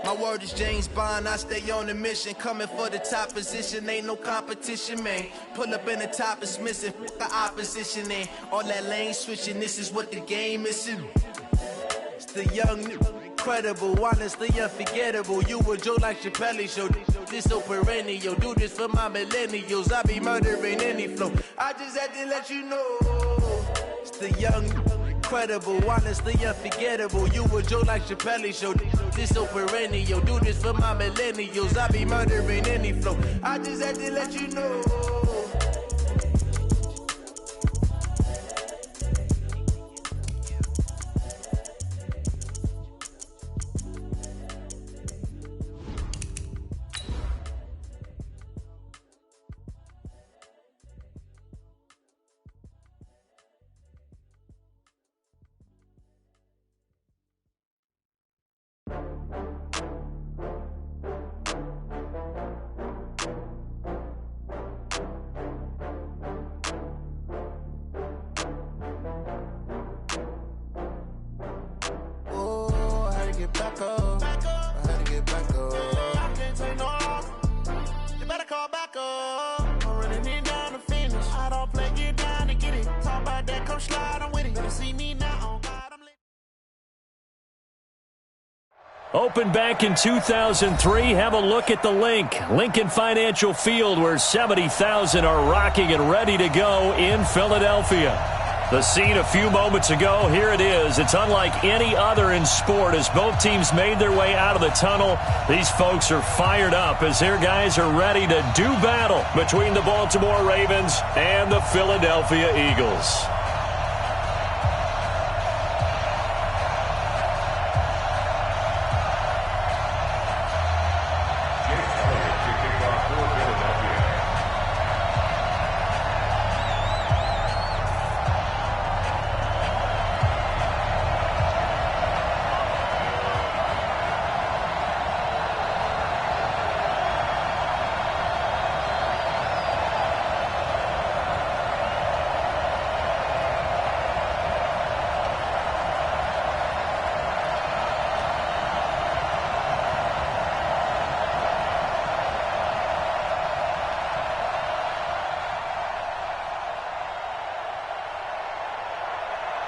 My word is James Bond, I stay on a mission. Coming for the top position, ain't no competition, man. Pull up in the top is missing, the opposition in. All that lane switching, this is what the game is. It's the young, incredible, honestly unforgettable. You a joke like Chappelle show. This so perennial, do this for my millennials. I be murdering any flow. I just had to let you know. It's the young, incredible, honestly unforgettable. You a joke like Chappelle show. This so perennial, do this for my millennials. I be murdering any flow. I just had to let you know. Opened back in 2003. Have a look at the link. Lincoln Financial Field, where 70,000 are rocking and ready to go in Philadelphia. The scene a few moments ago, here it is. It's unlike any other in sport as both teams made their way out of the tunnel. These folks are fired up as their guys are ready to do battle between the Baltimore Ravens and the Philadelphia Eagles.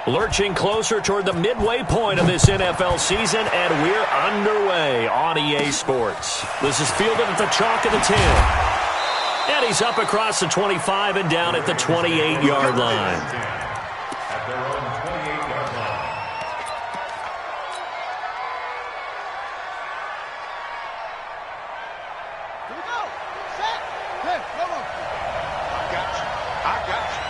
Lurching closer toward the midway point of this NFL season, and we're underway on EA Sports. This is fielded at the chalk of the 10. And he's up across the 25 and down at the 28-yard line. At their own 28-yard line. Here we go. Set. Hey, come on. I got you.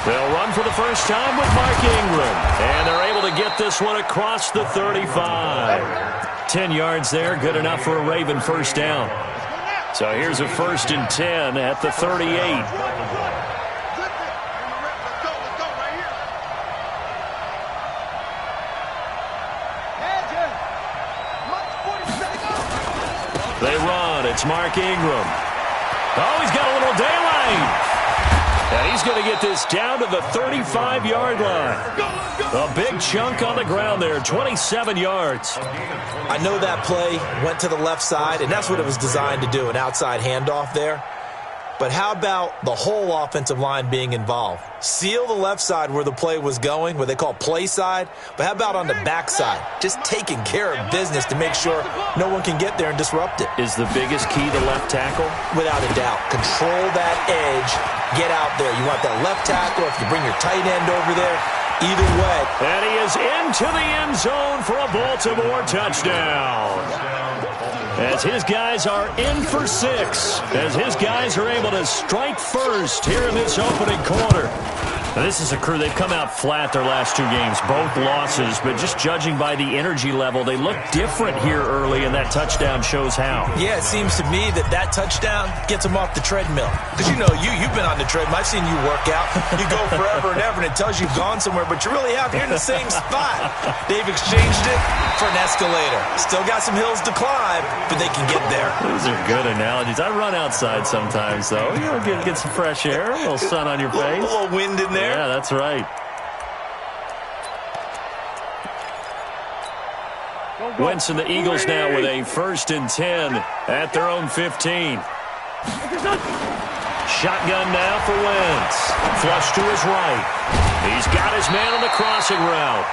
They'll run for the first time with Mark Ingram. And they're able to get this one across the 35. 10 yards there, good enough for a Raven first down. So here's a 1st and 10 at the 38. They run. It's Mark Ingram. Oh, he's got a little daylight. And he's going to get this down to the 35-yard line. A big chunk on the ground there, 27 yards. I know that play went to the left side, and that's what it was designed to do, an outside handoff there. But how about the whole offensive line being involved? Seal the left side where the play was going, what they call play side, but how about on the back side? Just taking care of business to make sure no one can get there and disrupt it. Is the biggest key the left tackle? Without a doubt. Control that edge. Get out there. You want that left tackle. If you bring your tight end over there, either way. And he is into the end zone for a Baltimore touchdown. As his guys are in for 6. As his guys are able to strike first here in this opening quarter. Now, this is a crew, they've come out flat their last 2 games, both losses, but just judging by the energy level, they look different here early, and that touchdown shows how. Yeah, it seems to me that touchdown gets them off the treadmill. Because, you know, you've been on the treadmill. I've seen you work out. You go forever and ever, and it tells you've gone somewhere, but you really have. You're in the same spot. They've exchanged it for an escalator. Still got some hills to climb, but they can get there. Those are good analogies. I run outside sometimes, though. You know, get some fresh air, a little sun on your face. A little wind in there. Yeah, that's right. Wentz and the Eagles now with a 1st and 10 at their own 15. Shotgun now for Wentz. Flush to his right. He's got his man on the crossing route.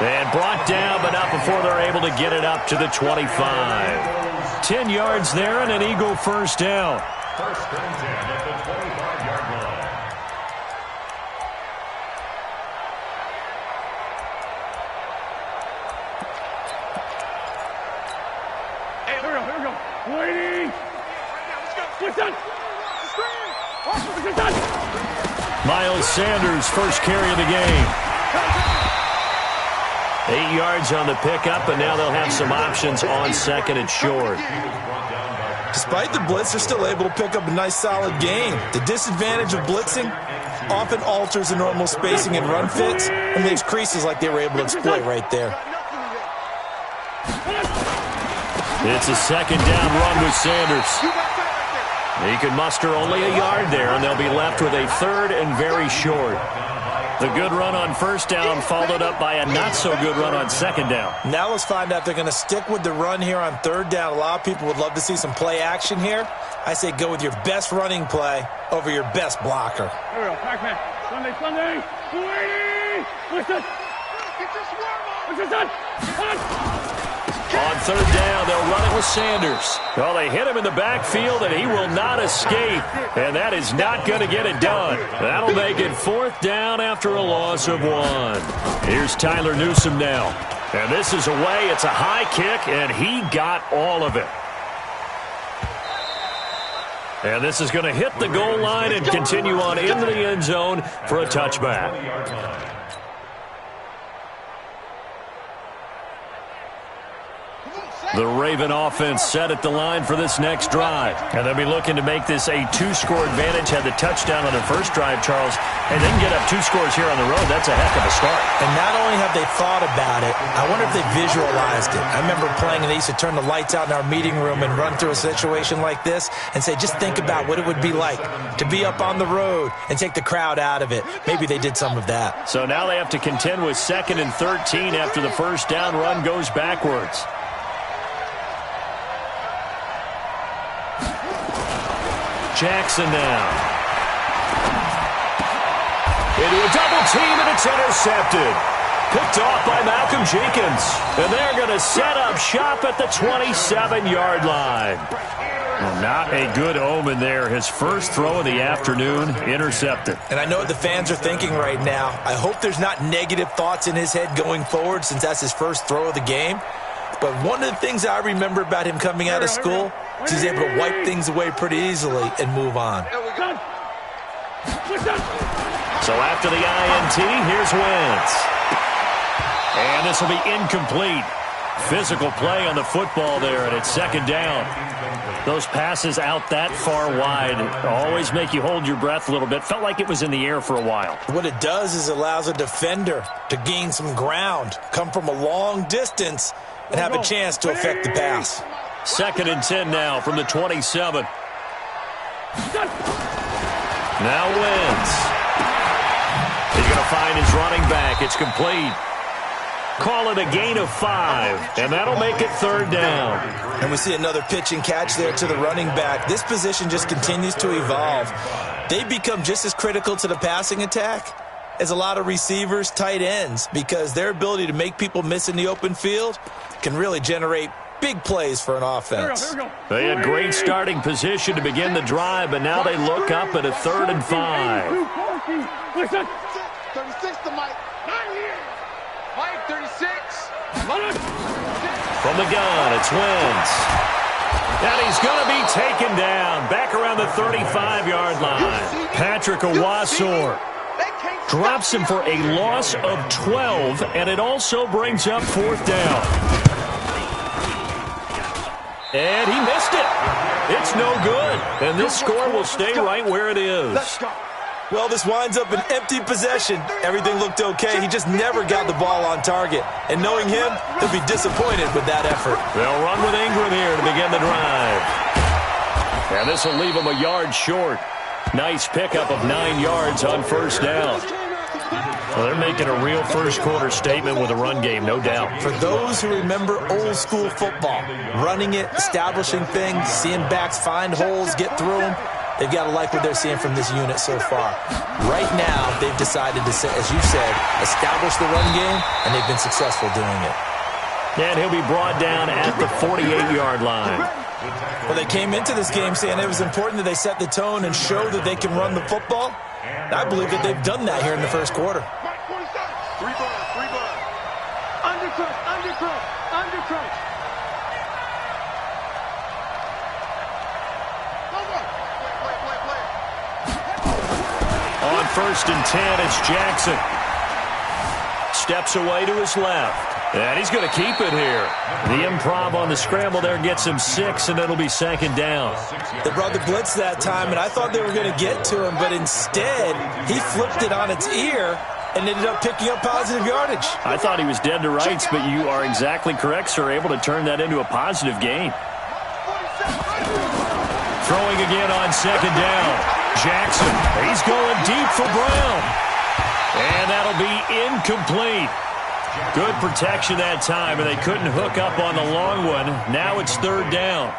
And brought down, but not before they're able to get it up to the 25. 10 yards there and an Eagle 1st down. 1st and 10 at the 25-yard line. Hey, here we go. Waiting. What's that? Miles Sanders, first carry of the game. 8 yards on the pickup, and now they'll have some options on 2nd and short. Despite the blitz, they're still able to pick up a nice, solid gain. The disadvantage of blitzing often alters the normal spacing and run fits and leaves creases like they were able to exploit right there. It's a 2nd down run with Sanders. He can muster only a yard there, and they'll be left with a 3rd and very short. The good run on 1st down followed up by a not-so-good run on 2nd down. Now let's find out if they're going to stick with the run here on 3rd down. A lot of people would love to see some play action here. I say go with your best running play over your best blocker. Here we go, Pac-Man. Sunday. Waiting. What's that? What's that? On 3rd down, they'll run it with Sanders. Well, they hit him in the backfield, and he will not escape. And that is not going to get it done. That'll make it 4th down after a loss of 1. Here's Tyler Newsome now. And this is away. It's a high kick, and he got all of it. And this is going to hit the goal line and continue on into the end zone for a touchback. The Raven offense set at the line for this next drive. And they'll be looking to make this a 2-score advantage. Had the touchdown on their first drive, Charles, and then get up 2 scores here on the road. That's a heck of a start. And not only have they thought about it, I wonder if they visualized it. I remember playing, and they used to turn the lights out in our meeting room and run through a situation like this and say, just think about what it would be like to be up on the road and take the crowd out of it. Maybe they did some of that. So now they have to contend with 2nd and 13 after the 1st down run goes backwards. Jackson now. Into a double team, and it's intercepted. Picked off by Malcolm Jenkins. And they're going to set up shop at the 27-yard line. Well, not a good omen there. His first throw of the afternoon, intercepted. And I know what the fans are thinking right now. I hope there's not negative thoughts in his head going forward since that's his first throw of the game. But one of the things I remember about him coming out of school is he's able to wipe things away pretty easily and move on. So after the INT, here's Wentz. And this will be incomplete. Physical play on the football there, and it's 2nd down. Those passes out that far wide always make you hold your breath a little bit. Felt like it was in the air for a while. What it does is it allows a defender to gain some ground, come from a long distance, and have a chance to affect the pass. 2nd and 10 now from the 27. Now Wentz. He's going to find his running back. It's complete. Call it a gain of 5, and that'll make it 3rd down. And we see another pitch and catch there to the running back. This position just continues to evolve. They become just as critical to the passing attack as a lot of receivers, tight ends, because their ability to make people miss in the open field can really generate big plays for an offense. They had great starting position to begin the drive, but now they look up at a 3rd and 5. 36 to Mike. Mike, 36. From the gun, it's Wentz. And he's going to be taken down back around the 35-yard line. Patrick Owasor drops him for a loss of 12, and it also brings up 4th down. And he missed it. It's no good. And this score will stay right where it is. Well, this winds up an empty possession. Everything looked okay. He just never got the ball on target. And knowing him, he'll be disappointed with that effort. They'll run with Ingram here to begin the drive. And this will leave him a yard short. Nice pickup of 9 yards on 1st down. Well, they're making a real first-quarter statement with a run game, no doubt. For those who remember old-school football, running it, establishing things, seeing backs find holes, get through them, they've got to like what they're seeing from this unit so far. Right now, they've decided to, as you said, establish the run game, and they've been successful doing it. And he'll be brought down at the 48-yard line. Well, they came into this game saying it was important that they set the tone and show that they can run the football. And I believe that they've done that here in the first quarter. Three bud. Undercrunch. On 1st and 10, it's Jackson. Steps away to his left. And he's going to keep it here. The improv on the scramble there gets him 6, and it'll be 2nd down. They brought the blitz that time, and I thought they were going to get to him, but instead, he flipped it on its ear and ended up picking up positive yardage. I thought he was dead to rights, but you are exactly correct, sir. Able to turn that into a positive gain. Throwing again on 2nd down. Jackson, he's going deep for Brown. And that'll be incomplete. Good protection that time, and they couldn't hook up on the long one. Now it's 3rd down.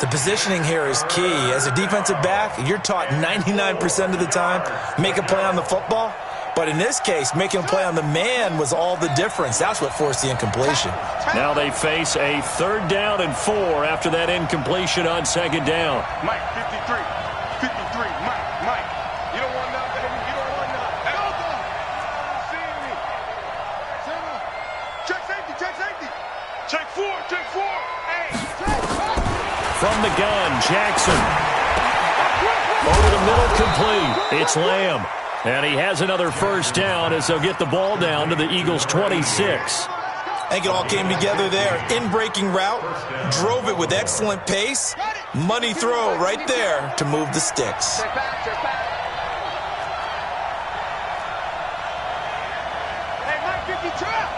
The positioning here is key. As a defensive back, you're taught 99% of the time, make a play on the football. But in this case, making a play on the man was all the difference. That's what forced the incompletion. Now they face a 3rd down and 4 after that incompletion on 2nd down. Mike, 53, Mike. You don't want none, baby. You don't want none. See me. Check safety. Check four. Hey. From the gun, Jackson. Over the middle, complete. It's Lamb. And he has another 1st down as they'll get the ball down to the Eagles' 26. I think it all came together there. In-breaking route, drove it with excellent pace. Money throw right there to move the sticks. Check back. Hey, Mike, 50 trap.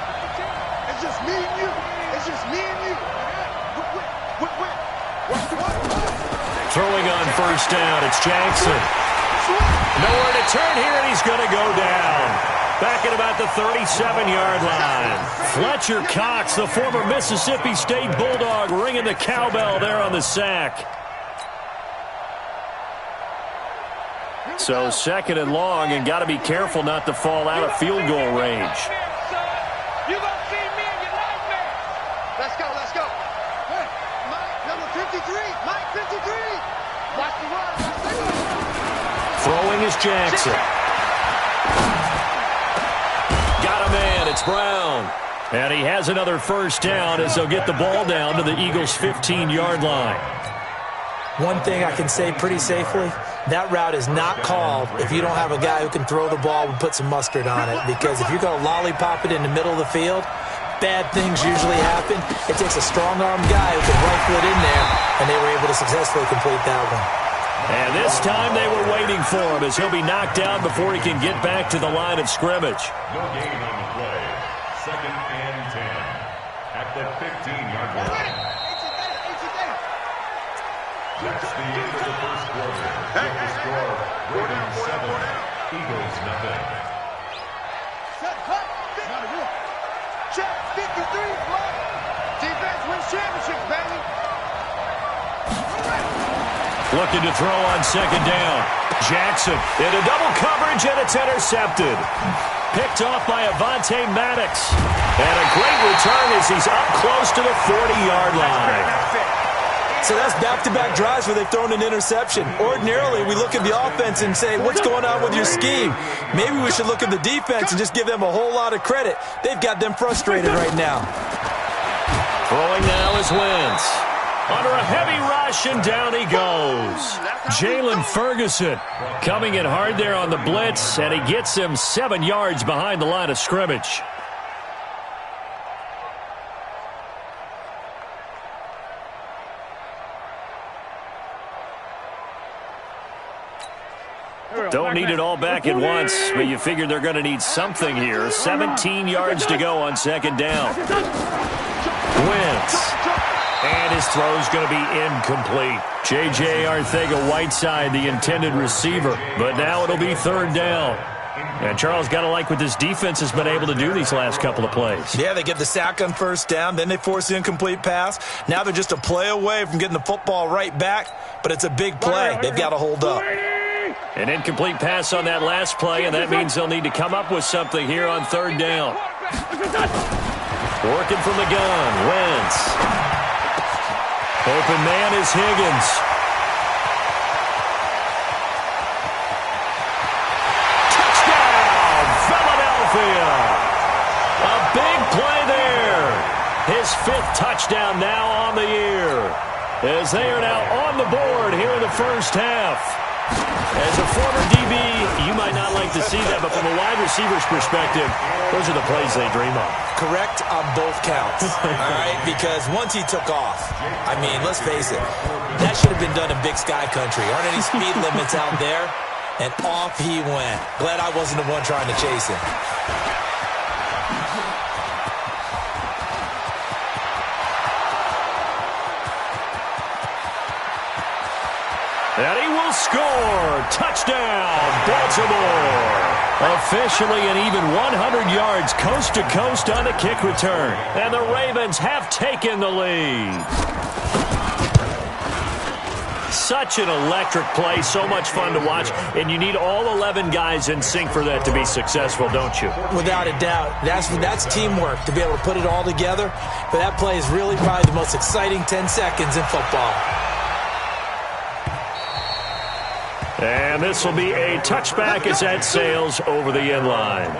It's just me and you. Throwing on 1st down, it's Jackson. Nowhere to turn here, and he's going to go down. Back at about the 37-yard line. Fletcher Cox, the former Mississippi State Bulldog, ringing the cowbell there on the sack. So 2nd and long, and got to be careful not to fall out of field goal range. You gonna see me in your nightmare. Let's go. Hey, Mike, number 53. Mike, 53. Watch the run. Throwing is Jackson. Got a man. It's Brown. And he has another 1st down as they'll get the ball down to the Eagles' 15-yard line. One thing I can say pretty safely, that route is not called if you don't have a guy who can throw the ball and put some mustard on it. Because if you're going to lollipop it in the middle of the field, bad things usually happen. It takes a strong-armed guy who can rifle it in there, and they were able to successfully complete that one. And this time they were waiting for him as he'll be knocked down before he can get back to the line of scrimmage. No gain on the play. 2nd and 10 at the 15-yard line. That's the end of the first quarter. With the score, Ravens 7, Eagles nothing. Check 53. Defense wins championships, baby. Looking to throw on 2nd down. Jackson into double coverage, and it's intercepted. Picked off by Avonte Maddox. And a great return as he's up close to the 40-yard line. So that's back-to-back drives where they've thrown an interception. Ordinarily, we look at the offense and say, what's going on with your scheme? Maybe we should look at the defense and just give them a whole lot of credit. They've got them frustrated right now. Throwing now is Wentz. Under a heavy rush, and down he goes. Jalen Ferguson coming in hard there on the blitz, and he gets him 7 yards behind the line of scrimmage. Don't need it all back at once, but you figure they're going to need something here. 17 yards to go on 2nd down. Wentz. And his throw's going to be incomplete. J.J. Arcega-Whiteside, the intended receiver. But now it'll be 3rd down. And Charles, got to like what this defense has been able to do these last couple of plays. Yeah, they get the sack on first down, then they force the incomplete pass. Now they're just a play away from getting the football right back, but it's a big play. They've got to hold up. An incomplete pass on that last play, and that means they'll need to come up with something here on third down. Working from the gun, Wentz. Open man is Higgins. Touchdown, Philadelphia. A big play there. His 5th touchdown now on the year, as they are now on the board here in the first half. As a former DB, you might not like to see that, but from a wide receiver's perspective, those are the plays they dream of. Correct on both counts, all right? Because once he took off, I mean, let's face it, that should have been done in Big Sky Country. Aren't any speed limits out there? And off he went. Glad I wasn't the one trying to chase him. And he will score. Touchdown, Baltimore. Officially an even 100 yards coast to coast on the kick return. And the Ravens have taken the lead. Such an electric play, so much fun to watch, and you need all 11 guys in sync for that to be successful, don't you? Without a doubt. That's teamwork, to be able to put it all together. But that play is really probably the most exciting 10 seconds in football. And this will be a touchback as that sails over the end line.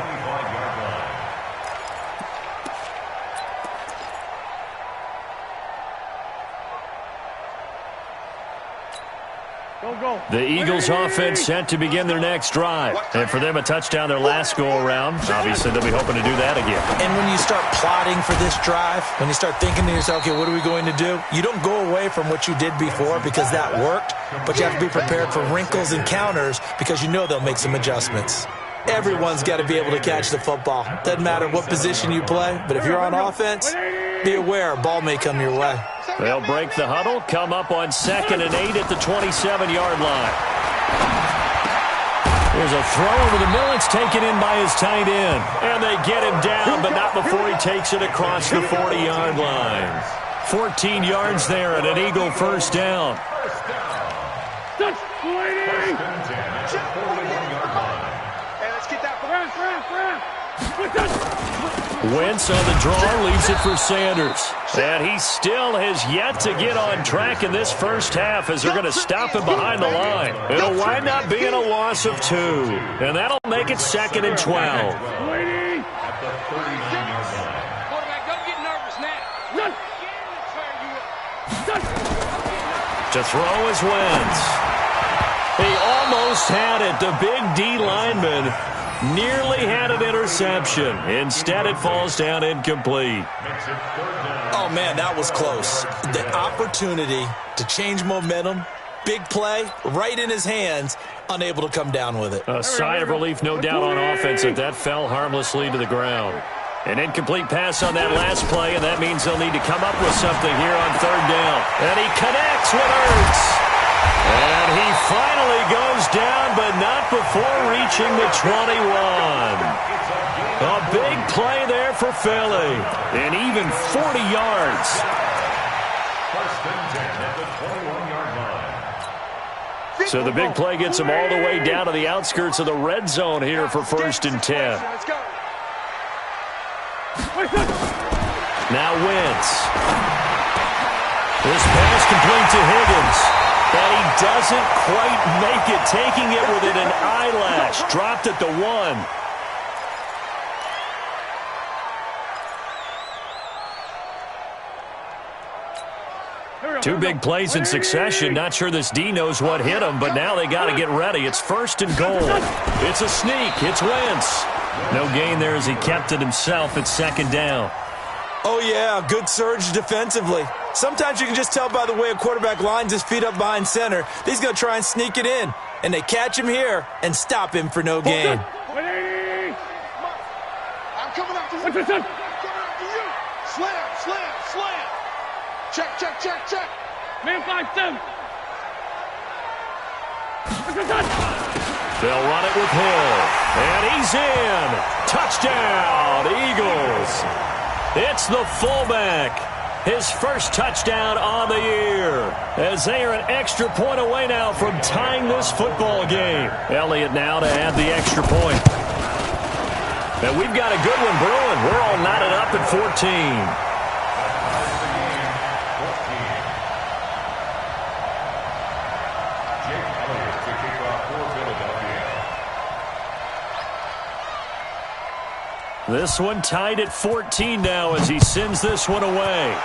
The Eagles offense set to begin their next drive. And for them, a touchdown their last go-around. Obviously, they'll be hoping to do that again. And when you start plotting for this drive, when you start thinking to yourself, okay, what are we going to do? You don't go away from what you did before because that worked, but you have to be prepared for wrinkles and counters because you know they'll make some adjustments. Everyone's got to be able to catch the football. Doesn't matter what position you play, but if you're on offense, be aware a ball may come your way. They'll break the huddle, come up on 2nd and 8 at the 27-yard line. There's a throw over the middle. It's taken in by his tight end. And they get him down, but not before he takes it across the 40-yard line. 14 yards there and an Eagle first down. Wentz on the draw, leaves it for Sanders. And he still has yet to get on track in this first half as they're going to stop him behind the line. It'll wind up being a loss of 2. And that'll make it 2nd and 12. To throw is Wentz. He almost had it. The big D lineman nearly had an interception. Instead, it falls down incomplete. Oh, man, that was close. The opportunity to change momentum, big play, right in his hands, unable to come down with it. A sigh of relief, no doubt, on offense that that fell harmlessly to the ground. An incomplete pass on that last play, and that means they'll need to come up with something here on third down. And he connects with Ertz. And he finally goes down, but not before reaching the 21. A big play there for Philly. And even 40 yards. First and 10 at the 21-yard line. So the big play gets him all the way down to the outskirts of the red zone here for 1st and 10. Now Wentz. This pass complete to Higgins. And he doesn't quite make it, taking it within an eyelash. Dropped at the 1. 2 big plays in succession. Not sure this D knows what hit him, but now they got to get ready. It's 1st and goal. It's a sneak. It's Wentz. No gain there as he kept it himself at 2nd down. Oh, yeah, good surge defensively. Sometimes you can just tell by the way a quarterback lines his feet up behind center. He's going to try and sneak it in. And they catch him here and stop him for no gain. I'm coming after you. I'm coming after you. Slam, slam, slam. Check, check, check, check. Man 5-7. They'll run it with Hill. And he's in. Touchdown, Eagles. It's the fullback. His first touchdown on the year. As they are an extra point away now from tying this football game. Elliott now to add the extra point. And we've got a good one brewing. We're all knotted up at 14. This one tied at 14 now as he sends this one away.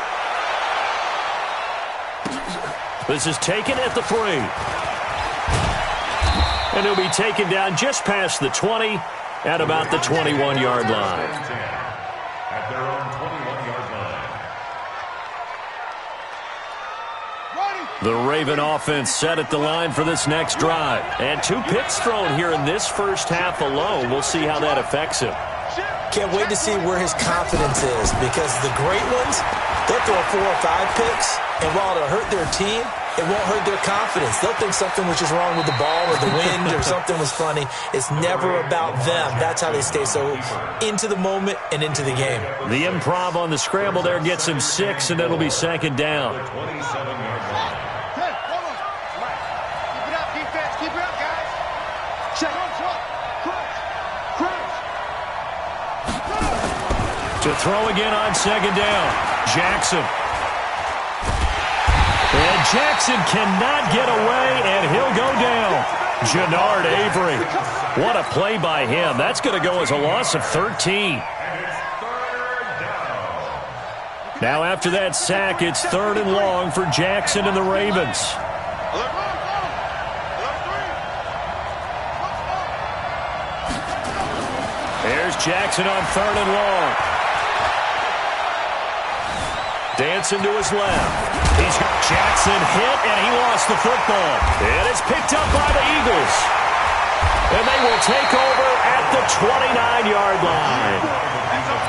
This is taken at the 3. And he'll be taken down just past the 20 at about the 21-yard line. At their own 21-yard line. The Raven offense set at the line for this next drive. And 2 picks thrown here in this first half alone. We'll see how that affects him. Can't wait to see where his confidence is, because the great ones, they'll throw 4 or 5 picks, and while it'll hurt their team, it won't hurt their confidence. They'll think something was just wrong with the ball or the wind or something was funny. It's never about them. That's how they stay so into the moment and into the game. The improv on the scramble there gets him 6, and it'll be second down. 27-yard line. Hey, hold on. Keep it up, defense. Keep it up, guys. Check. Crunch. To throw again on second down. Jackson. And Jackson cannot get away, and he'll go down. Jannard Avery. What a play by him. That's going to go as a loss of 13. Now after that sack, it's 3rd and long for Jackson and the Ravens. There's Jackson on 3rd and long. Dancing to his left. He's got Jackson hit, and he lost the football. And it's picked up by the Eagles. And they will take over at the 29-yard line.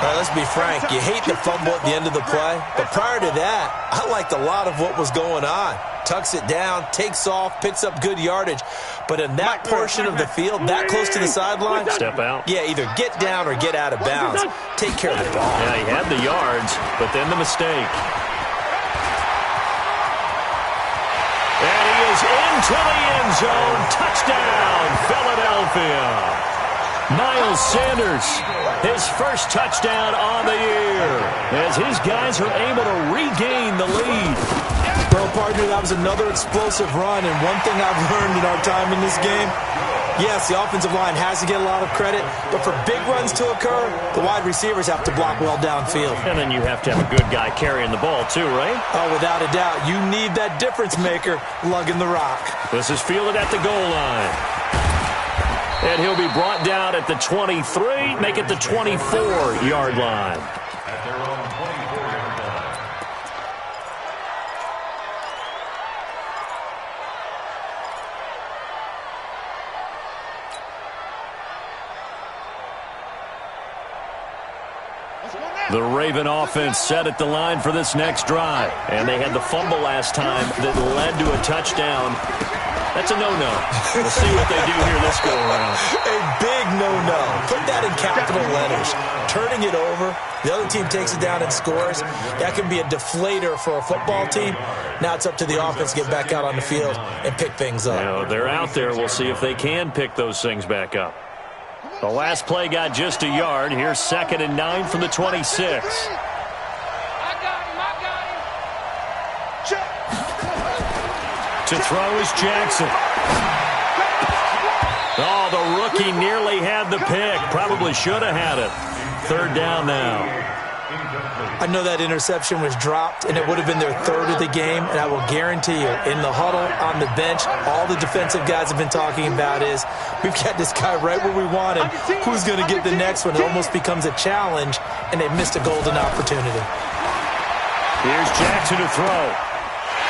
Let's be frank. You hate the fumble at the end of the play. But prior to that, I liked a lot of what was going on. Tucks it down, takes off, picks up good yardage. But in that portion of the field, that close to the sideline, step out. Yeah, either get down or get out of bounds. Take care of the ball. Yeah, he had the yards, but then the mistake. And he is into the end zone. Touchdown, Philadelphia. Miles Sanders, his first touchdown on the year, as his guys are able to regain the lead. Well, partner, that was another explosive run, and one thing I've learned in our time in this game, yes, the offensive line has to get a lot of credit, but for big runs to occur, the wide receivers have to block well downfield. And then you have to have a good guy carrying the ball too, right? Oh, without a doubt. You need that difference maker lugging the rock. This is fielded at the goal line. And he'll be brought down at the 23, make it the 24-yard line. At their own 24-yard line. The Raven offense set at the line for this next drive. And they had the fumble last time that led to a touchdown. That's a no-no. We'll see what they do here this go-around. A big no-no. Put that in capital letters. Turning it over, the other team takes it down and scores. That can be a deflator for a football team. Now it's up to the offense to get back out on the field and pick things up. You know, they're out there. We'll see if they can pick those things back up. The last play got just a yard. Here's 2nd and 9 from the 26. To throw is Jackson. Oh, the rookie nearly had the pick. Probably should have had it. 3rd down now. I know that interception was dropped, and it would have been their 3rd of the game, and I will guarantee you, in the huddle, on the bench, all the defensive guys have been talking about is, we've got this guy right where we want him. Who's going to get the next one? It almost becomes a challenge, and they missed a golden opportunity. Here's Jackson to throw.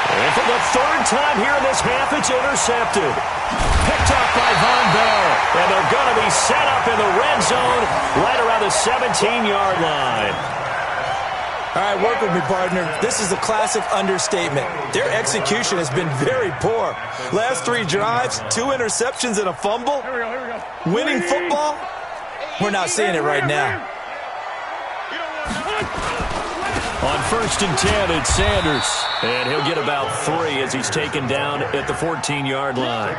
And for the 3rd time here in this half, it's intercepted. Picked up by Von Bell. And they're going to be set up in the red zone right around the 17-yard line. All right, work with me, partner. This is a classic understatement. Their execution has been very poor. Last 3 drives, 2 interceptions and a fumble. Here we go. Winning football? We're not seeing it right now. On 1st and 10, it's Sanders. And he'll get about 3 as he's taken down at the 14-yard line.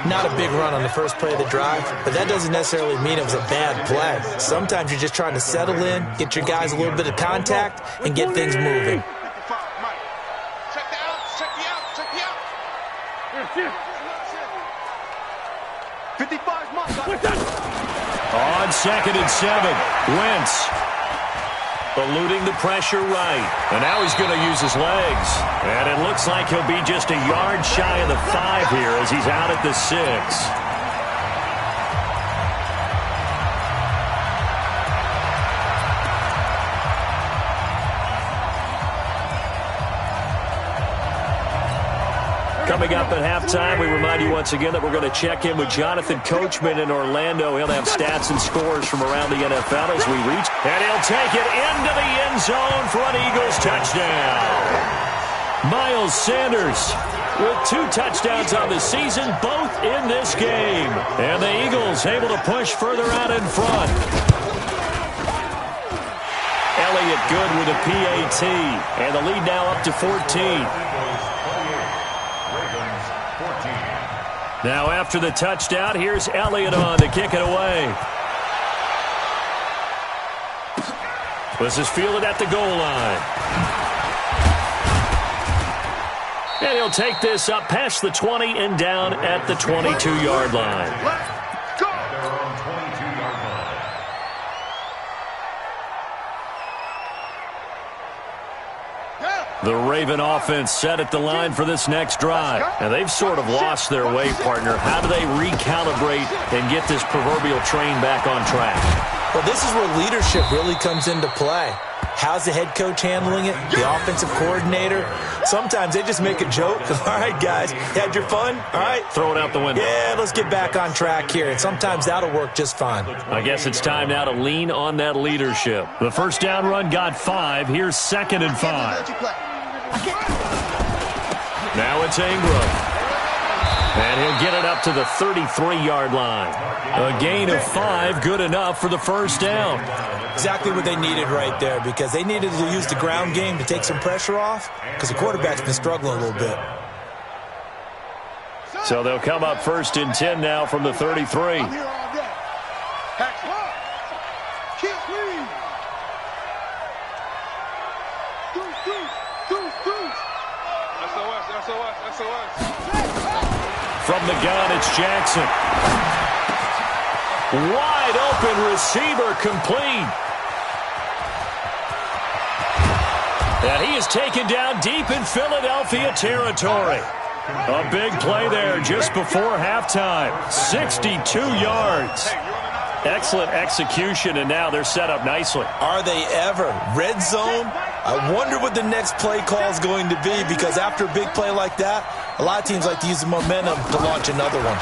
Not a big run on the first play of the drive, but that doesn't necessarily mean it was a bad play. Sometimes you're just trying to settle in, get your guys a little bit of contact, and get things moving. Check the out. 55's Mike. On 2nd and 7, Wentz eluding the pressure right. And now he's going to use his legs. And it looks like he'll be just a yard shy of the 5 here as he's out at the 6. Coming up at halftime, we remind you once again that we're going to check in with Jonathan Coachman in Orlando. He'll have stats and scores from around the NFL as we reach. And he'll take it into the end zone for an Eagles touchdown. Miles Sanders with 2 touchdowns on the season, both in this game. And the Eagles able to push further out in front. Elliott good with a PAT. And the lead now up to 14. Now after the touchdown, here's Elliott on to kick it away. This is fielded at the goal line. And he'll take this up past the 20 and down at the 22-yard line. Let's go. The Raven offense set at the line for this next drive. And they've sort of lost their way, partner. How do they recalibrate and get this proverbial train back on track? Well, this is where leadership really comes into play. How's the head coach handling it? The offensive coordinator? Sometimes they just make a joke. All right, guys, you had your fun? All right. Throw it out the window. Yeah, let's get back on track here. And sometimes that'll work just fine. I guess it's time now to lean on that leadership. The first down run got 5. Here's 2nd and 5. Now it's Ingram. And he'll get it up to the 33-yard line. A gain of 5, good enough for the first down. Exactly what they needed right there, because they needed to use the ground game to take some pressure off, because the quarterback's been struggling a little bit. So they'll come up 1st and 10 now from the 33. From the gun, it's Jackson. Wide open receiver complete. And he is taken down deep in Philadelphia territory. A big play there just before halftime. 62 yards. Excellent execution, and now they're set up nicely. Are they ever? Red zone? I wonder what the next play call is going to be, because after a big play like that, a lot of teams like to use the momentum to launch another one.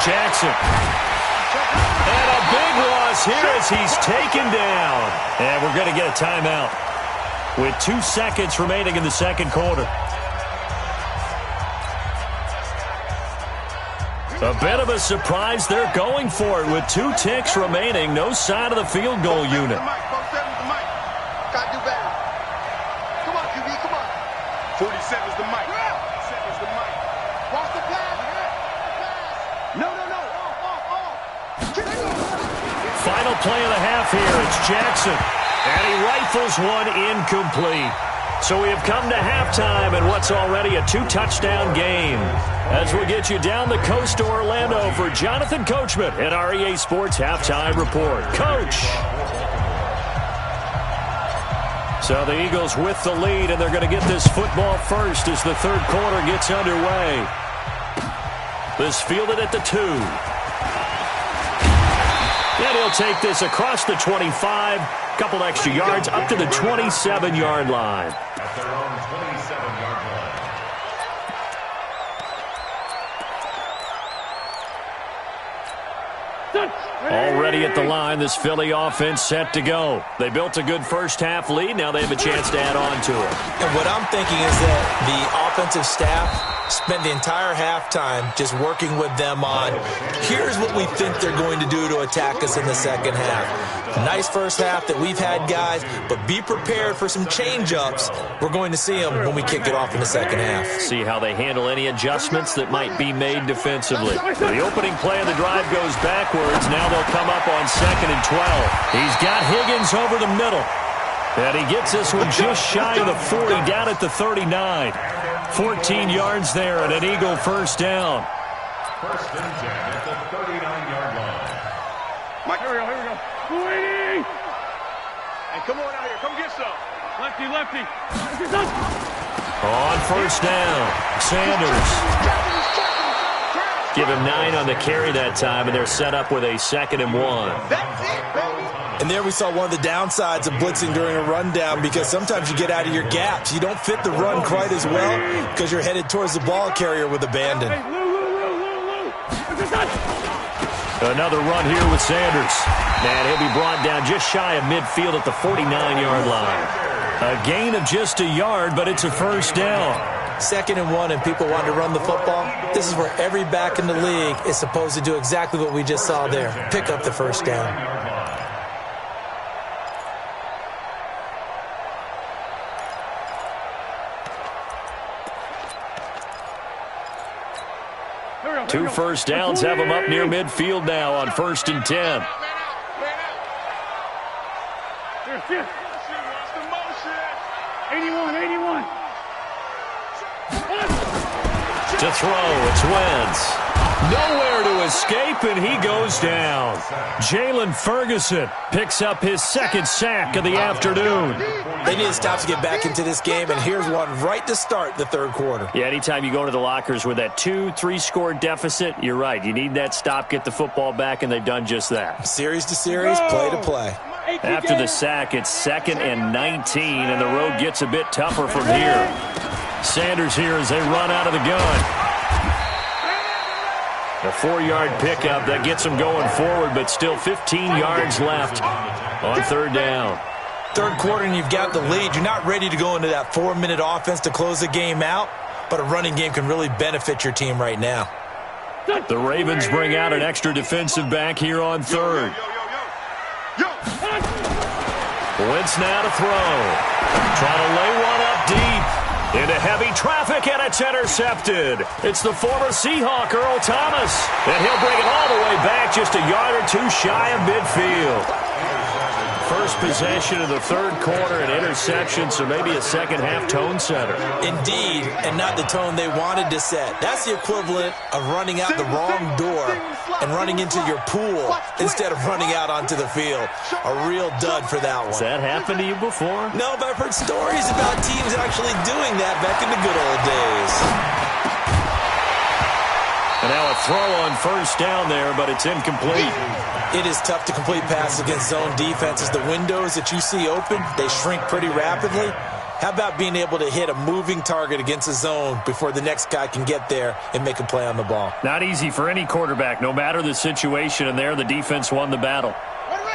Jackson. And a big loss here as he's taken down. And we're going to get a timeout with 2 seconds remaining in the second quarter. A bit of a surprise. They're going for it with 2 ticks remaining. No sign of the field goal unit. Gotta do better. Come on, QB, come on. 47's the mic. 47's the mic. Watch the pass. No. Final play of the half here. It's Jackson. And he rifles one incomplete. So we have come to halftime in what's already a 2-touchdown game. As we get you down the coast to Orlando for Jonathan Coachman at our EA Sports Halftime Report. Coach. So the Eagles with the lead, and they're going to get this football first as the third quarter gets underway. This fielded at the 2. And he'll take this across the 25, couple extra yards, up to the 27-yard line. At their own 27-yard line. Already at the line, this Philly offense set to go. They built a good first-half lead. Now they have a chance to add on to it. And what I'm thinking is that the offensive staff spent the entire halftime just working with them on, here's what we think they're going to do to attack us in the second half. Nice first half that we've had, guys, but be prepared for some change-ups. We're going to see them when we kick it off in the second half. See how they handle any adjustments that might be made defensively. The opening play of the drive goes backwards. Now they'll come up on 2nd and 12. He's got Higgins over the middle. And he gets this one just shy of the 40, down at the 39. 14 yards there and an Eagle first down. First and 10 at the 39-yard line. Mike, here we go. 280! Hey, come on out here. Come get some. Lefty. On first down, Sanders. Give him 9 on the carry that time, and they're set up with a 2nd and 1. That's it, baby. And there we saw one of the downsides of blitzing during a rundown, because sometimes you get out of your gaps. You don't fit the run quite as well because you're headed towards the ball carrier with abandon. Another run here with Sanders. And he'll be brought down just shy of midfield at the 49-yard line. A gain of just a yard, but it's a first down. 2nd and 1 and people want to run the football. This is where every back in the league is supposed to do exactly what we just saw there. Pick up the first down. Two first downs have them up near midfield now on 1st and 10. To throw, it's Wentz. Nowhere to escape, and he goes down. Jalen Ferguson picks up his 2nd sack of the afternoon. They need to stop to get back into this game, and here's one right to start the 3rd quarter. Yeah, anytime you go to the lockers with that 2-3 score deficit, you're right. You need that stop, get the football back, and they've done just that. Series to series, play to play. After the sack, it's 2nd and 19, and the road gets a bit tougher from here. Sanders here as they run out of the gun. A 4-yard pickup that gets them going forward, but still 15 yards left on 3rd down. 3rd quarter and you've got the lead. You're not ready to go into that 4-minute offense to close the game out, but a running game can really benefit your team right now. The Ravens bring out an extra defensive back here on 3rd. Wentz now to throw. Trying to lay one up deep. Into heavy traffic, and it's intercepted. It's the former Seahawk, Earl Thomas. And he'll bring it all the way back just a yard or two shy of midfield. First possession of the 3rd quarter, an interception, so maybe a second-half tone setter. Indeed, and not the tone they wanted to set. That's the equivalent of running out the wrong door and running into your pool instead of running out onto the field. A real dud for that one. Has that happened to you before? No, but I've heard stories about teams actually doing that back in the good old days. And now a throw on first down there, but it's incomplete. It is tough to complete passes against zone defenses. The windows that you see open, they shrink pretty rapidly. How about being able to hit a moving target against a zone before the next guy can get there and make a play on the ball? Not easy for any quarterback, no matter the situation, and there the defense won the battle.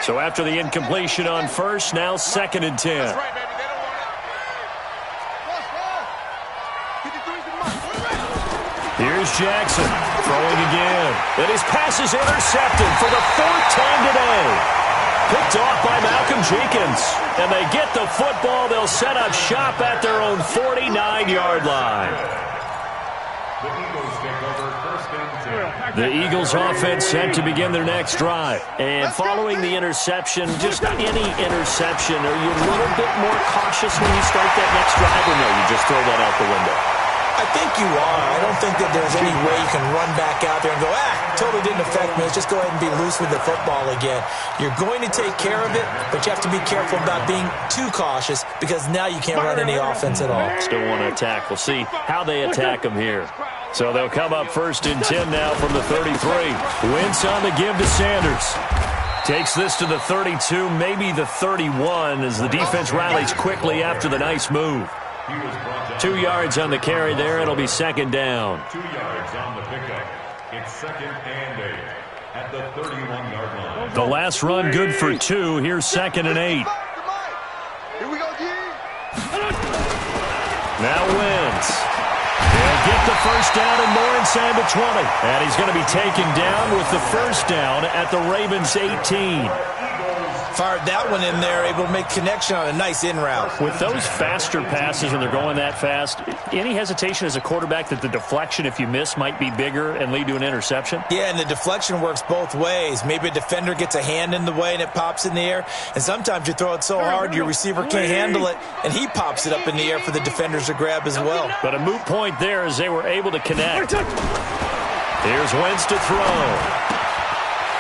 So after the incompletion on first, now 2nd and 10. Here's Jackson throwing again. And his pass is intercepted for the 4th time today. Picked off by Malcolm Jenkins. And they get the football. They'll set up shop at their own 49-yard line. The Eagles offense set to begin their next drive. And following the interception, just any interception, are you a little bit more cautious when you start that next drive, or no, you just throw that out the window? I think you are. I don't think that there's any way you can run back out there and go, totally didn't affect me. Let's just go ahead and be loose with the football again. You're going to take care of it, but you have to be careful about being too cautious because now you can't run any offense at all. Still want to attack. We'll see how they attack them here. So they'll come up 1st and 10 now from the 33. Wentz on the give to Sanders. Takes this to the 32, maybe the 31, as the defense rallies quickly after the nice move. 2 yards on the carry there. It'll be 2nd down. 2 yards on the pickup. It's 2nd and 8. at the 31-yard line. The last run good for 2. Here's 2nd and 8. Here we go, G. Now wins. They'll get the first down and more inside the 20. And he's going to be taken down with the first down at the Ravens' 18. Fired that one in there, able to make connection on a nice in route. With those faster passes when they're going that fast, any hesitation as a quarterback that the deflection, if you miss, might be bigger and lead to an interception? Yeah, and the deflection works both ways. Maybe a defender gets a hand in the way and it pops in the air. And sometimes you throw it so hard your receiver can't handle it, and he pops it up in the air for the defenders to grab as well. But a moot point there as they were able to connect. Here's Wentz to throw.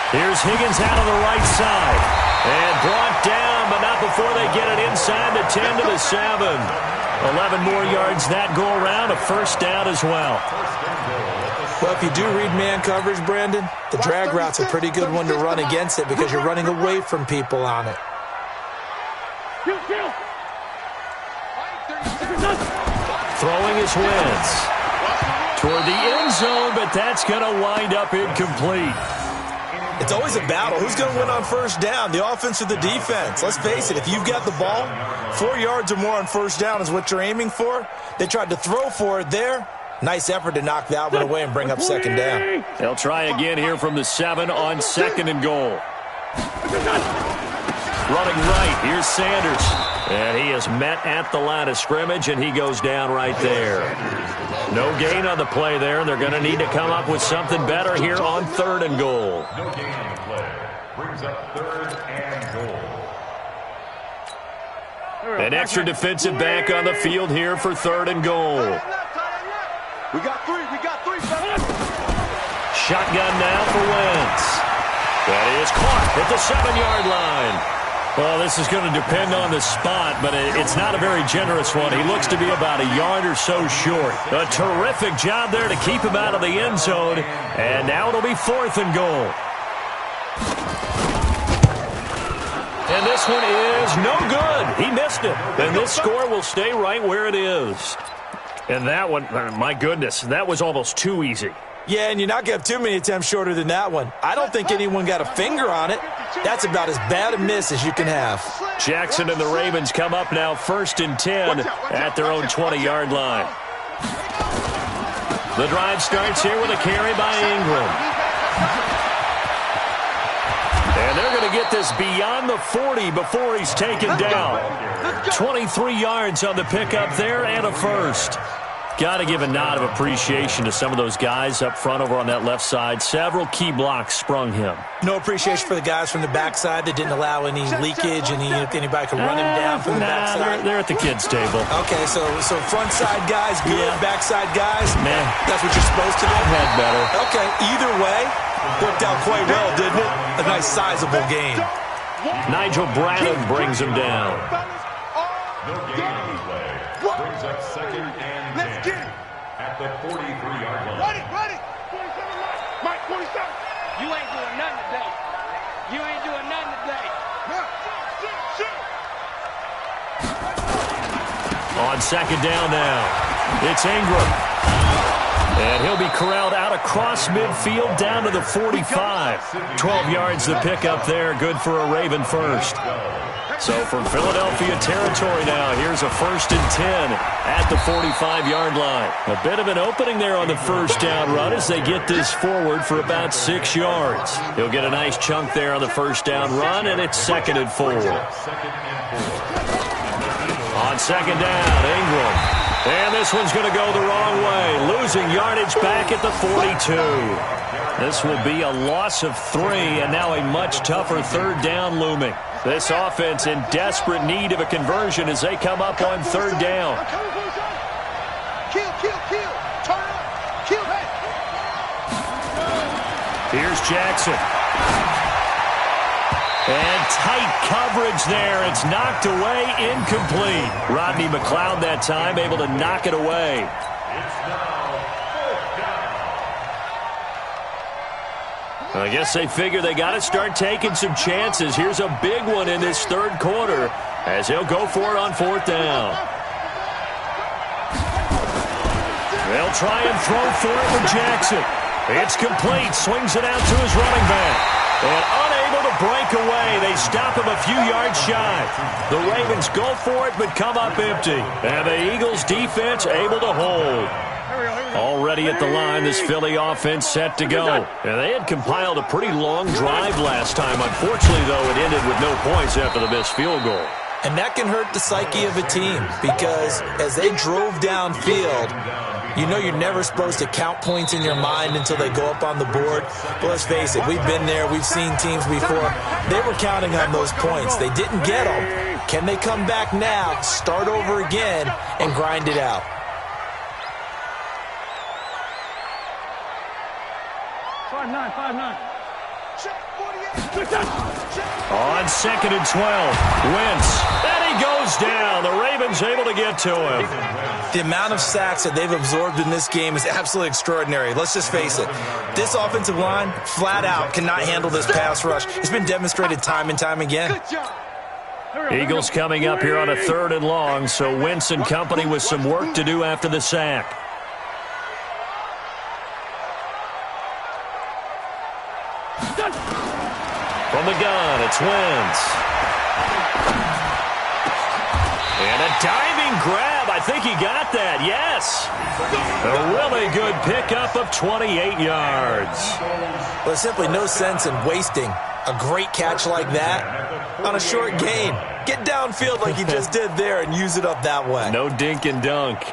Here's Higgins out on the right side. And brought down, but not before they get it inside the 10 to the 7. 11 more yards that go around, a first down as well. Well, if you do read man coverage, Brandon, the drag route's a pretty good one to run against it because you're running away from people on it. Throwing his Wentz toward the end zone, but that's going to wind up incomplete. It's always a battle. Who's going to win on first down, the offense or the defense? Let's face it, if you've got the ball, 4 yards or more on first down is what you're aiming for. They tried to throw for it there. Nice effort to knock that one away and bring up second down. They'll try again here from the 7 on 2nd and goal. Running right, here's Sanders. And he is met at the line of scrimmage, and he goes down right there. No gain on the play there, and they're going to need to come up with something better here on 3rd and goal. No gain on the play. Brings up 3rd and goal. An extra defensive back on the field here for 3rd and goal. We got three. Shotgun now for Wentz. That is caught at the 7-yard line. Well, this is going to depend on the spot, but it's not a very generous one. He looks to be about a yard or so short. A terrific job there to keep him out of the end zone. And now it'll be 4th and goal. And this one is no good. He missed it. And this score will stay right where it is. And that one, my goodness, that was almost too easy. Yeah, and you're not going to have too many attempts shorter than that one. I don't think anyone got a finger on it. That's about as bad a miss as you can have. Jackson and the Ravens come up now 1st and 10 at their own 20-yard line. The drive starts here with a carry by Ingram. And they're going to get this beyond the 40 before he's taken down. 23 yards on the pickup there and a first. Got to give a nod of appreciation to some of those guys up front over on that left side. Several key blocks sprung him. No appreciation for the guys from the backside that didn't allow any leakage and anybody could run him down from the backside. They're at the kids' table. Okay, so front side guys good, backside guys, man, that's what you're supposed to do. I've had better. Okay, either way, worked out quite well, didn't it? A nice sizable game. Nigel Bradham brings him down. No gain on the play. Brings up 2nd and 10 at the 43-yard line. Ready. 47, Mike, 47. You ain't doing nothing today. You ain't doing nothing today. On 2nd down now, it's Ingram. And he'll be corralled out across midfield down to the 45. 12 yards the pickup there, good for a Raven first. So from Philadelphia territory now, here's a 1st and 10 at the 45-yard line. A bit of an opening there on the first down run as they get this forward for about 6 yards. He'll get a nice chunk there on the first down run, and it's 2nd and 4. On 2nd down, Ingram. And this one's going to go the wrong way, losing yardage back at the 42. This will be a loss of 3, and now a much tougher 3rd down looming. This offense in desperate need of a conversion as they come up on 3rd down. Kill. Turn up. Kill that. Here's Jackson. And tight coverage there. It's knocked away, incomplete. Rodney McLeod that time able to knock it away. It's now 4th down. I guess they figure they got to start taking some chances. Here's a big one in this 3rd quarter as he'll go for it on 4th down. They'll try and throw for it with Jackson. It's complete. Swings it out to his running back. And unable to break away. They stop him a few yards shy. The Ravens go for it, but come up empty. And the Eagles defense able to hold. Already at the line, this Philly offense set to go. And they had compiled a pretty long drive last time. Unfortunately, though, it ended with no points after the missed field goal. And that can hurt the psyche of a team because as they drove downfield, you know you're never supposed to count points in your mind until they go up on the board. But let's face it, we've been there. We've seen teams before. They were counting on those points. They didn't get them. Can they come back now, start over again, and grind it out? On 2nd and 12, Wentz. And he goes down. The Ravens able to get to him. The amount of sacks that they've absorbed in this game is absolutely extraordinary. Let's just face it. This offensive line, flat out, cannot handle this pass rush. It's been demonstrated time and time again. Eagles coming up here on a 3rd and long, so Wentz and company with some work to do after the sack. From the gun, it's Wentz. And a diving grab. I think he got that, yes. A really good pickup of 28 yards. Well, there's simply no sense in wasting a great catch like that on a short gain. Get downfield like you just did there and use it up that way. No dink and dunk.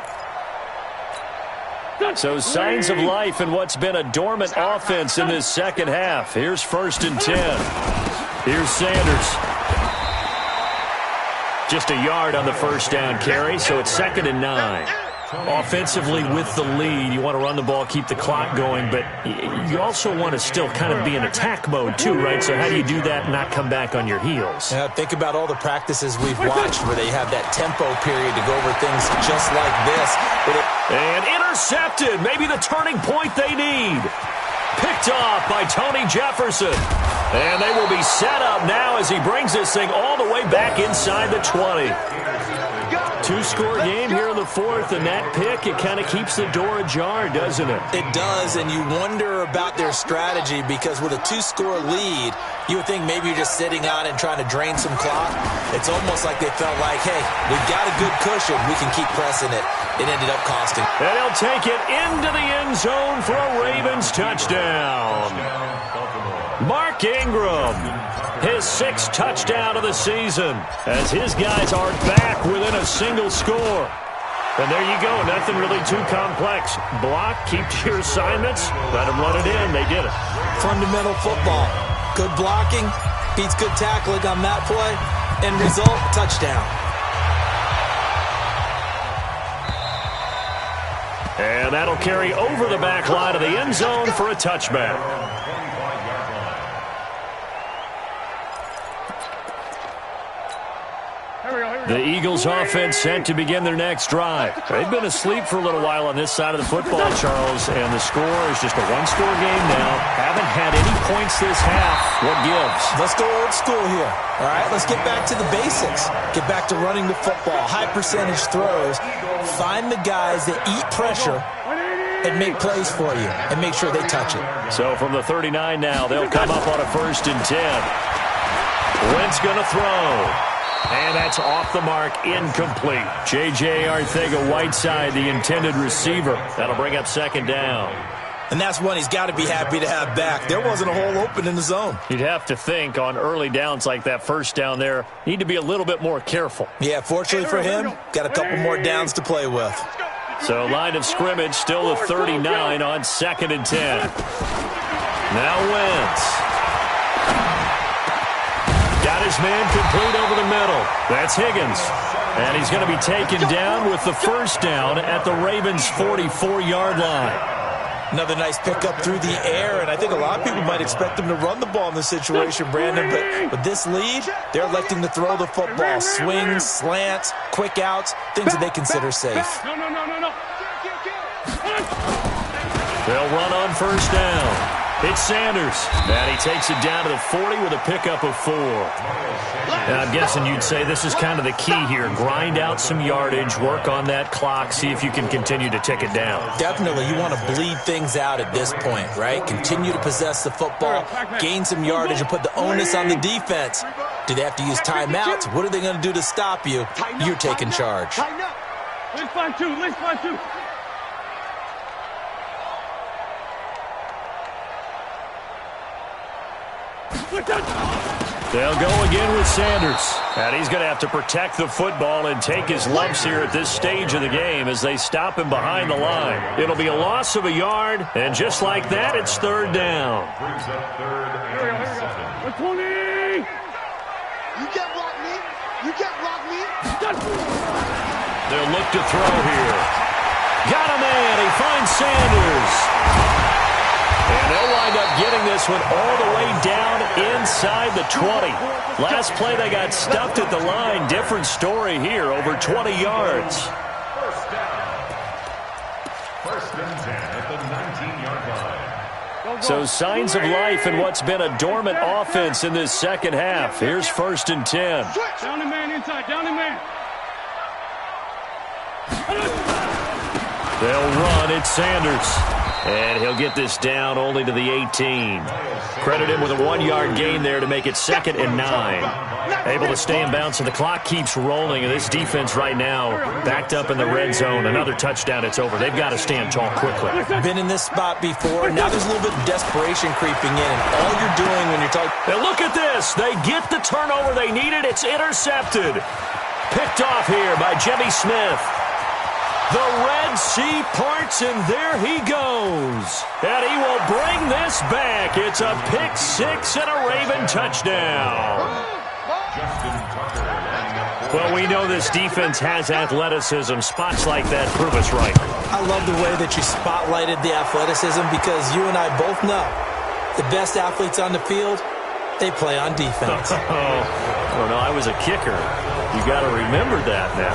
So signs of life in what's been a dormant offense in this second half. Here's 1st and 10. Here's Sanders. Just a yard on the first down carry, so it's 2nd and 9. Offensively with the lead, you want to run the ball, keep the clock going, but you also want to still kind of be in attack mode too, right? So how do you do that and not come back on your heels? Yeah, think about all the practices we've watched where they have that tempo period to go over things just like this. And intercepted, maybe the turning point they need. Picked off by Tony Jefferson. And they will be set up now as he brings this thing all the way back inside the 20. 2-score game here in the 4th, and that pick, it kind of keeps the door ajar, doesn't it? It does, and you wonder about their strategy because with a 2-score lead, you would think maybe you're just sitting on it and trying to drain some clock. It's almost like they felt like, hey, we've got a good cushion. We can keep pressing it. It ended up costing. And he'll take it into the end zone for a Ravens touchdown. Mark Ingram, his 6th touchdown of the season, as his guys are back within a single score. And there you go, nothing really too complex. Block, keep to your assignments, let them run it in. They did it. Fundamental football. Good blocking, beats good tackling on that play. End result, touchdown. And that'll carry over the back line of the end zone for a touchback. The Eagles offense set to begin their next drive. They've been asleep for a little while on this side of the football, Charles, and the score is just a 1-score game now. Haven't had any points this half. What gives? Let's go old school here. All right, let's get back to the basics. Get back to running the football, high percentage throws. Find the guys that eat pressure and make plays for you and make sure they touch it. So from the 39 now, they'll come up on a 1st and 10. Wentz going to throw. And that's off the mark, incomplete. J.J. Arcega-Whiteside, the intended receiver. That'll bring up 2nd down. And that's one he's got to be happy to have back. There wasn't a hole open in the zone. You'd have to think on early downs like that 1st down there, need to be a little bit more careful. Yeah, fortunately for him, got a couple more downs to play with. So line of scrimmage, still the 39 on 2nd and 10. Now Wentz. Got his man complete over the middle. That's Higgins. And he's going to be taken down with the 1st down at the Ravens' 44-yard line. Another nice pickup through the air, and I think a lot of people might expect them to run the ball in this situation, Brandon, but with this lead, they're electing to throw the football. Swings, slants, quick outs, things that they consider safe. They'll run on 1st down. It's Sanders. And he takes it down to the 40 with a pickup of 4. And I'm guessing you'd say this is kind of the key here. Grind out some yardage, work on that clock, see if you can continue to tick it down. Definitely. You want to bleed things out at this point, right? Continue to possess the football, gain some yardage, and put the onus on the defense. Do they have to use timeouts? What are they going to do to stop you? You're taking charge. Let's find two. Let's find two. They'll go again with Sanders. And he's going to have to protect the football and take his lumps here at this stage of the game as they stop him behind the line. It'll be a loss of a yard, and just like that, it's third down. Brings up third and 7. 20. You can't block me. You can't block me. They'll look to throw here. Got a man. He finds Sanders. And they'll wind up getting this one all the way down inside the 20. Last play, they got stuffed at the line. Different story here, over 20 yards. First down. First and 10 at the 19-yard line. So signs of life in what's been a dormant offense in this second half. Here's first and 10. Down the man inside. Down the man. They'll run. It's Sanders. And he'll get this down only to the 18. Credit him with a 1-yard gain there to make it 2nd and 9. Able to stay in bounds, so the clock keeps rolling. And this defense right now backed up in the red zone. Another touchdown, it's over. They've got to stand tall quickly. Been in this spot before. Now there's a little bit of desperation creeping in. And all you're doing when you're talking... And look at this. They get the turnover they needed. It's intercepted. Picked off here by Jimmy Smith. The Red Sea parts, and there he goes. And he will bring this back. It's a pick 6 and a Raven touchdown. Well, we know this defense has athleticism. Spots like that prove us right. I love the way that you spotlighted the athleticism because you and I both know the best athletes on the field, they play on defense. Oh, no, I was a kicker. You got to remember that now.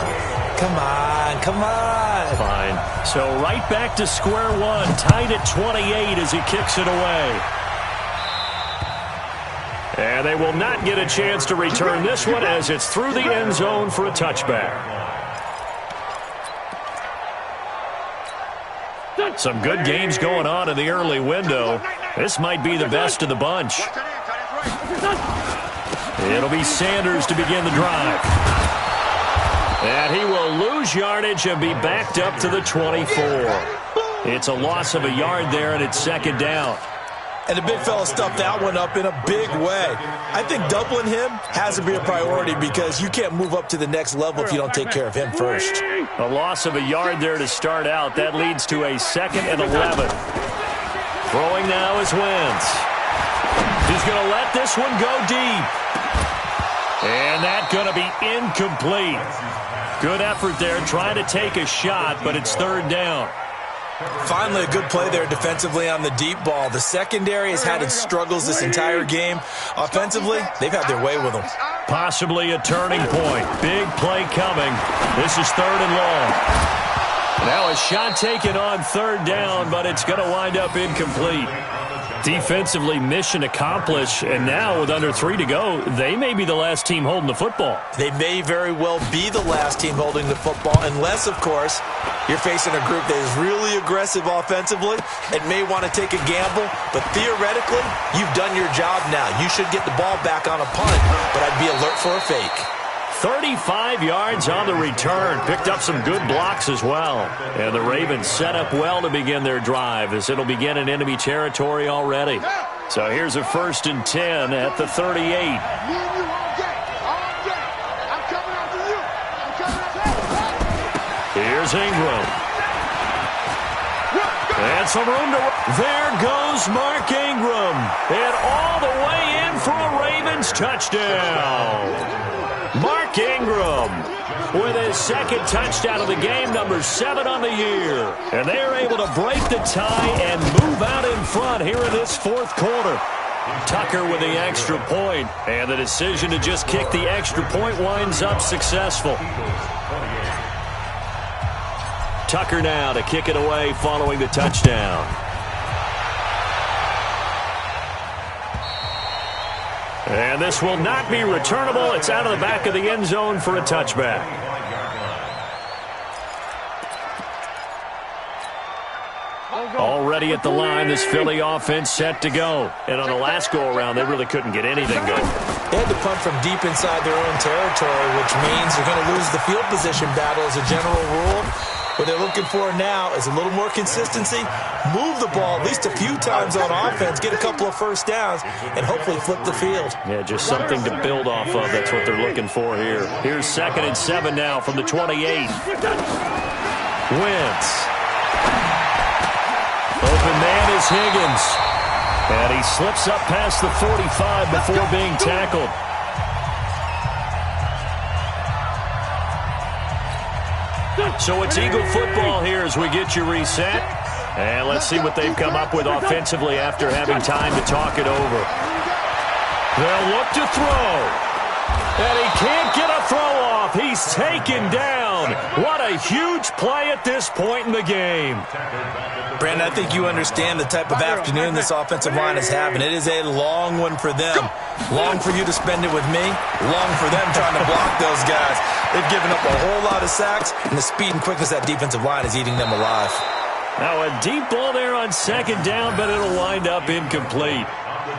Come on, come on. Fine. So right back to square one, tied at 28 as he kicks it away. And they will not get a chance to return this one as it's through the end zone for a touchback. Some good games going on in the early window. This might be the best of the bunch. It'll be Sanders to begin the drive. And he will lose yardage and be backed up to the 24. It's a loss of a yard there, and it's 2nd down. And the big fella stuffed that one up in a big way. I think doubling him has to be a priority because you can't move up to the next level if you don't take care of him first. A loss of a yard there to start out. That leads to a 2nd and 11. Throwing now is Wentz. He's going to let this one go deep. And that's going to be incomplete. Good effort there, trying to take a shot, but it's 3rd down. Finally, a good play there defensively on the deep ball. The secondary has had its struggles this entire game. Offensively, they've had their way with them. Possibly a turning point. Big play coming. This is 3rd and long. Now a shot taken on 3rd down, but it's going to wind up incomplete. Defensively, mission accomplished, and now with under 3 to go, they may be the last team holding the football. They may very well be the last team holding the football, unless, of course, you're facing a group that is really aggressive offensively and may want to take a gamble, but theoretically, you've done your job now. You should get the ball back on a punt, but I'd be alert for a fake. 35 yards on the return. Picked up some good blocks as well. And the Ravens set up well to begin their drive as it'll begin in enemy territory already. So here's a 1st and 10 at the 38. Here's Ingram. And some room to... There goes Mark Ingram. And all the way in for a Ravens touchdown. Mark Ingram with his 2nd touchdown of the game, number 7 on the year. And they are able to break the tie and move out in front here in this 4th quarter. Tucker with the extra point, and the decision to just kick the extra point winds up successful. Tucker now to kick it away following the touchdown. And this will not be returnable. It's out of the back of the end zone for a touchback. Already at the line, this Philly offense set to go. And on the last go-around, they really couldn't get anything going. They had to punt from deep inside their own territory, which means they're going to lose the field position battle as a general rule. What they're looking for now is a little more consistency, move the ball at least a few times on offense, get a couple of first downs, and hopefully flip the field. Yeah, just something to build off of. That's what they're looking for here. Here's 2nd and 7 now from the 28. Wentz. Open man is Higgins. And he slips up past the 45 before being tackled. So it's Eagle football here as we get you reset. And let's see what they've come up with offensively after having time to talk it over. They'll look to throw. And he can't get a throw off. He's taken down. What a huge play at this point in the game. Brandon, I think you understand the type of afternoon this offensive line is having. It is a long one for them. Long for you to spend it with me. Long for them trying to block those guys. They've given up a whole lot of sacks, and the speed and quickness of that defensive line is eating them alive. Now a deep ball there on 2nd down, but it'll wind up incomplete.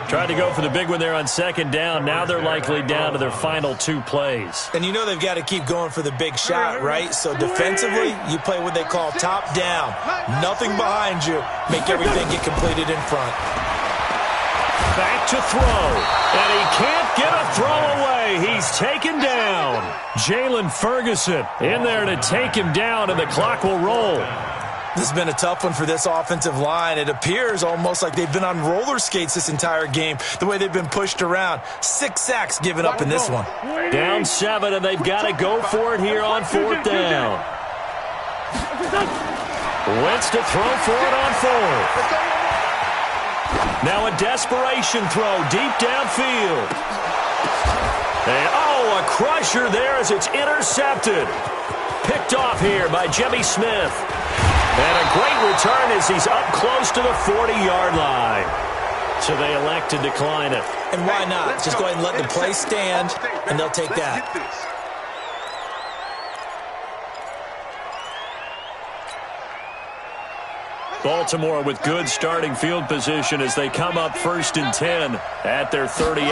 Tried to go for the big one there on 2nd down. Now they're likely down to their final 2 plays. And you know they've got to keep going for the big shot, right? So defensively, you play what they call top down. Nothing behind you. Make everything get completed in front. Back to throw. And he can't get a throw away. He's taken down. Jalen Ferguson in there to take him down, and the clock will roll. This has been a tough one for this offensive line. It appears almost like they've been on roller skates this entire game, the way they've been pushed around. 6 sacks given up in this one. Down 7, and they've got to go for it here on 4th down. Wentz to throw for it on 4th. Now a desperation throw deep downfield. And, a crusher there as it's intercepted. Picked off here by Jimmy Smith. And a great return as he's up close to the 40-yard line. So they elect to decline it. And why not? Just go ahead and let the play stand, and they'll take that. Baltimore with good starting field position as they come up 1st and 10 at their 38.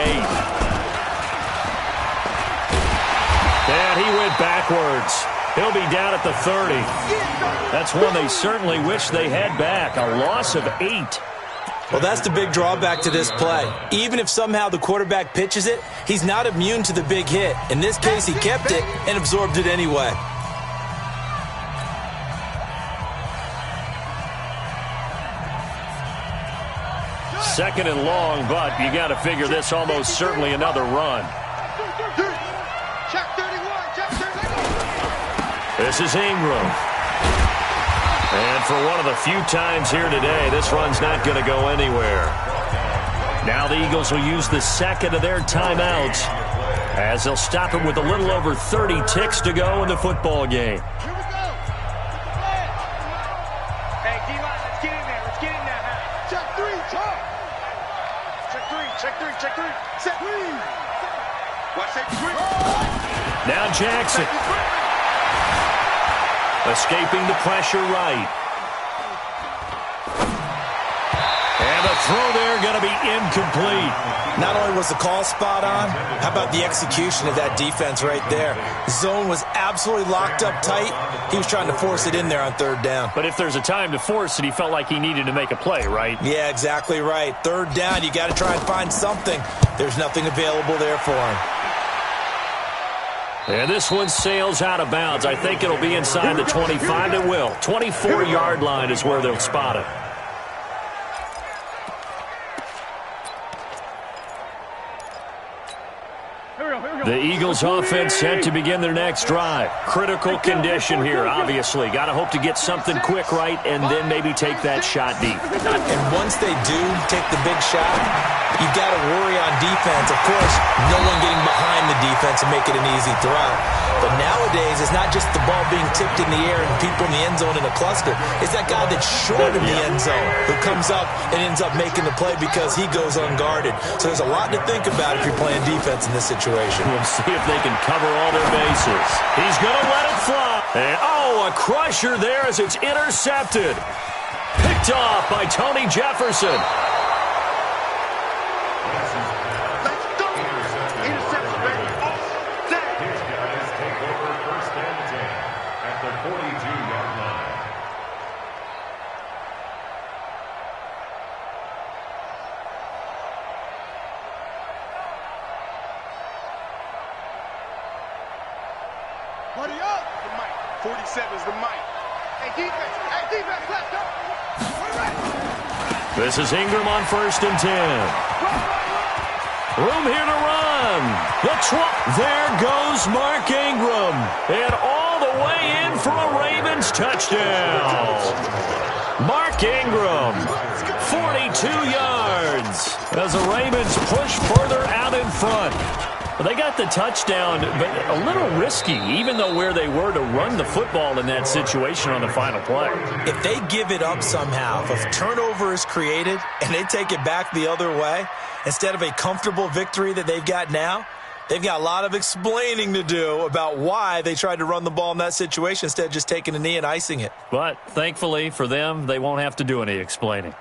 And he went backwards. He'll be down at the 30. That's one they certainly wish they had back. A loss of 8. Well, that's the big drawback to this play. Even if somehow the quarterback pitches it, he's not immune to the big hit. In this case, he kept it and absorbed it anyway. Second and long, but you got to figure this almost certainly another run. This is Ingram. And for one of the few times here today, this run's not going to go anywhere. Now the Eagles will use the 2nd of their timeouts as they'll stop it with a little over 30 ticks to go in the football game. Hey, D-line, let's get in there. Let's get in there. Check 3, talk. Check 3. Set 3. Watch safety 3. Now Jackson. Escaping the pressure right. And the throw there going to be incomplete. Not only was the call spot on, how about the execution of that defense right there? Zone was absolutely locked up tight. He was trying to force it in there on 3rd down. But if there's a time to force it, he felt like he needed to make a play, right? Yeah, exactly right. 3rd down, you got to try and find something. There's nothing available there for him. And this one sails out of bounds. I think it'll be inside the 25. It will. 24-yard line is where they'll spot it. The Eagles offense set to begin their next drive. Critical condition here, obviously. Got to hope to get something quick right and then maybe take that shot deep. And once they do take the big shot, you've got to worry on defense. Of course, no one getting behind the defense and make it an easy throw. But nowadays, it's not just the ball being tipped in the air and people in the end zone in a cluster. It's that guy that's short of the end zone who comes up and ends up making the play because he goes unguarded. So there's a lot to think about if you're playing defense in this situation. We'll see if they can cover all their bases. He's going to let it fly. And, a crusher there as it's intercepted. Picked off by Tony Jefferson. Let's go. Interception, baby. His guys take over 1st and 10 at the 42-yard line. Buddy up. The mic. 47's the mic. Hey, defense, let's go. This is Ingram on 1st and 10. Room here to run. There goes Mark Ingram. And all the way in for a Ravens touchdown. Mark Ingram, 42 yards as the Ravens push further out in front. Well, they got the touchdown, but a little risky, even though where they were to run the football in that situation on the final play. If they give it up somehow, if a turnover is created and they take it back the other way, instead of a comfortable victory that they've got now, they've got a lot of explaining to do about why they tried to run the ball in that situation instead of just taking a knee and icing it. But thankfully for them, they won't have to do any explaining.